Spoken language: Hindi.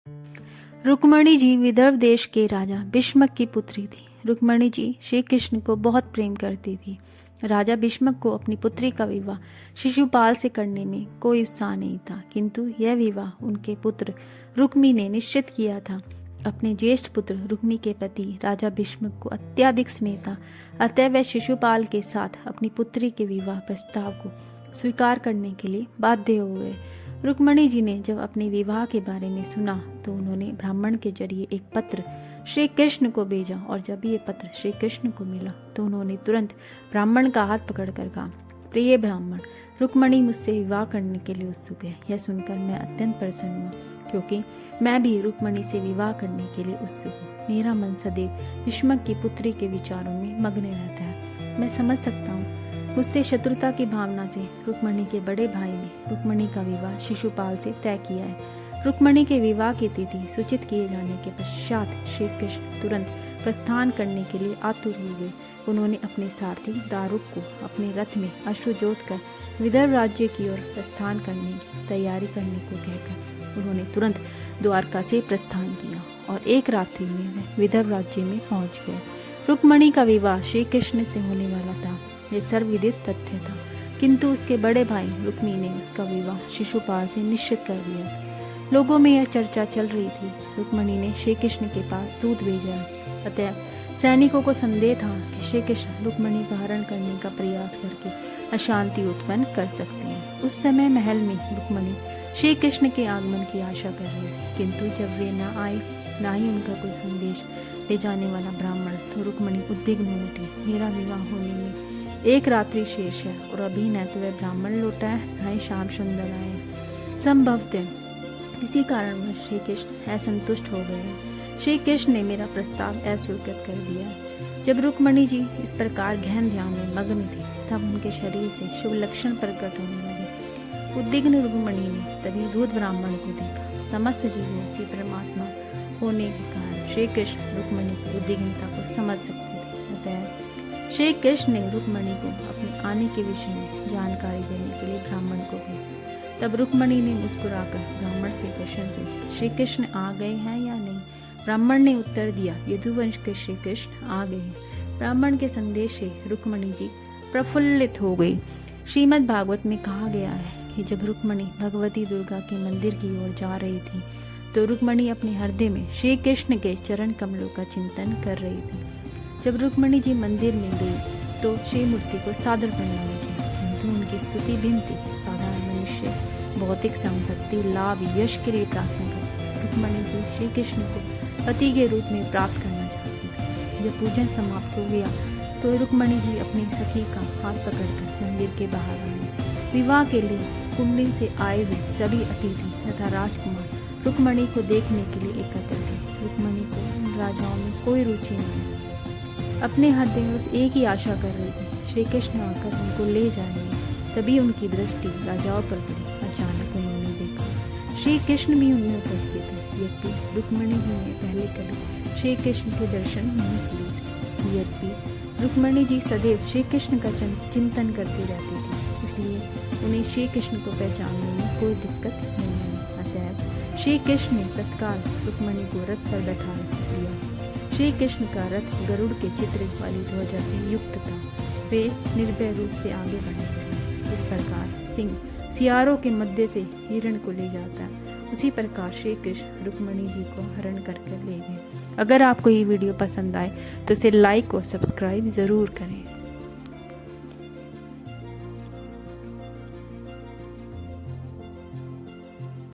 रुक्मणी जी विदर्भ देश के राजा भीष्मक की पुत्री थी। रुक्मणी जी श्री कृष्ण को बहुत प्रेम करती थी। राजा भीष्मक को अपनी पुत्री का विवाह शिशुपाल से करने में कोई उत्साह नहीं था, किंतु यह विवाह उनके पुत्र रुक्मी ने निश्चित किया था। अपने ज्येष्ठ पुत्र रुक्मी के पति राजा भीष्मक को अत्यधिक स्नेह था, अतः वह शिशुपाल के साथ अपनी पुत्री के विवाह प्रस्ताव को स्वीकार करने के लिए बाध्य हो गए। रुक्मणी जी ने जब अपने विवाह के बारे में सुना तो उन्होंने ब्राह्मण के जरिए एक पत्र श्री कृष्ण को भेजा, और जब ये पत्र श्री कृष्ण को मिला तो उन्होंने तुरंत ब्राह्मण का हाथ पकड़कर कहा, प्रिय ब्राह्मण, रुक्मणी मुझसे विवाह करने के लिए उत्सुक है। यह सुनकर मैं अत्यंत प्रसन्न हुआ, क्योंकि मैं भी रुक्मणी से विवाह करने के लिए उत्सुक हूँ। मेरा मन सदैव भीष्मक की पुत्री के विचारों में मग्न रहता है। मैं समझ सकता हूँ मुझसे शत्रुता की भावना से रुक्मणी के बड़े भाई ने रुक्मणी का विवाह शिशुपाल से तय किया है। रुक्मणी के विवाह की तिथि सूचित किए जाने के पश्चात श्री कृष्ण तुरंत प्रस्थान करने के लिए आतुर हो गए। उन्होंने अपने सारथी दारुक को अपने रथ में अश्रु जोत कर विदर्भ राज्य की ओर प्रस्थान करने की तैयारी करने को कहकर उन्होंने तुरंत द्वारका से प्रस्थान किया और एक रात्रि में वह विदर्भ राज्य में पहुंच गए। रुक्मणी का विवाह श्री कृष्ण से होने वाला था, यह सर्वविदित तथ्य था, किंतु उसके बड़े भाई रुक्मी ने उसका विवाह शिशुपाल से निश्चित कर दिया। लोगों में यह चर्चा चल रही थी। रुक्मणी ने श्री कृष्ण के पास दूत भेजा, अतः सैनिकों को संदेह था कि श्री कृष्ण रुक्मणी का हरण करने का प्रयास करके अशांति उत्पन्न कर सकते हैं। उस समय महल में रुक्मणी श्री कृष्ण के आगमन की आशा कर रही थी, किंतु जब वे न आए, न ही उनका कोई संदेश ले जाने वाला ब्राह्मण, तो रुक्मणी उद्विग्न हो उठी। मेरा विवाह होने में एक रात्रि शेष है और अभी न तो वह ब्राह्मण लौटा है, न ही श्याम सुंदर आए। संभवतः किसी कारणवश श्री कृष्ण असंतुष्ट हो गए। श्री कृष्ण ने मेरा प्रस्ताव अस्वीकृत कर दिया। जब रुक्मणी जी इस प्रकार गहन ध्यान में मग्न थी, तब उनके शरीर से शुभ लक्षण प्रकट होने लगे। उद्विग्न रुक्मणी ने तभी दूत ब्राह्मण को देखा। समस्त जीवों के परमात्मा होने के कारण श्री कृष्ण रुक्मणी की उद्विग्नता को समझ सकते थे। अतः श्री कृष्ण ने रुक्मणी को अपने आने के विषय में जानकारी देने के लिए ब्राह्मण को भेजा। तब रुक्मणी ने मुस्कुराकर ब्राह्मण से प्रश्न पूछा, श्री कृष्ण आ गए हैं या नहीं? ब्राह्मण ने उत्तर दिया, यदुवंश के श्री कृष्ण आ गए हैं। ब्राह्मण के संदेश से रुक्मणी जी प्रफुल्लित हो गई। श्रीमद् भागवत में कहा गया है कि जब रुक्मणी भगवती दुर्गा के मंदिर की ओर जा रही थी, तो रुक्मणी अपने हृदय में श्री कृष्ण के चरण कमलों का चिंतन कर रही थी। जब रुक्मणी जी मंदिर में गई तो श्री मूर्ति को सादर प्रणाम किया, किंतु उनकी स्तुति भिन्न थी। साधारण मनुष्य भौतिक संपत्ति, लाभ, यश के लिए प्रार्थना करता। रुक्मणी जी श्री कृष्ण को पति के रूप में प्राप्त करना चाहती थी। जब पूजन समाप्त हो गया तो रुक्मणी जी अपनी सखी का हाथ पकड़कर मंदिर के बाहर आई। विवाह के लिए कुंडली से आए हुए सभी अतिथि तथा राजकुमार रुक्मणी को देखने के लिए एकत्र थे। रुक्मणी को उन राजाओं में कोई रुचि नहीं। अपने हृदय में बस एक ही आशा कर रही थी, श्री कृष्ण आकर उनको ले जाएंगे। तभी उनकी दृष्टि राजाओं पर पड़ी। अचानक उन्होंने देखा श्री कृष्ण भी उनमें उपस्थित है, यद्यपि रुक्मणी जी ने पहले कभी श्री कृष्ण के दर्शन नहीं किए। यद्यपि रुक्मणी जी सदैव श्री कृष्ण का चिंतन करती रहती थी, इसलिए उन्हें श्री कृष्ण को पहचानने में कोई दिक्कत नहीं हुई। अतः श्री कृष्ण ने तत्काल रुक्मणी को रथ पर बैठा दिया। श्री कृष्ण का रथ गरुड़ के चित्र वाली ध्वजा से युक्त था। वे निर्भय रूप से आगे बढ़ने लगे। इस प्रकार सिंह सियारों के मध्य से हिरण को ले जाता है, उसी प्रकार श्री कृष्ण रुक्मणी जी को हरण कर ले गए। अगर आपको ये वीडियो पसंद आए तो इसे लाइक और सब्सक्राइब जरूर करें।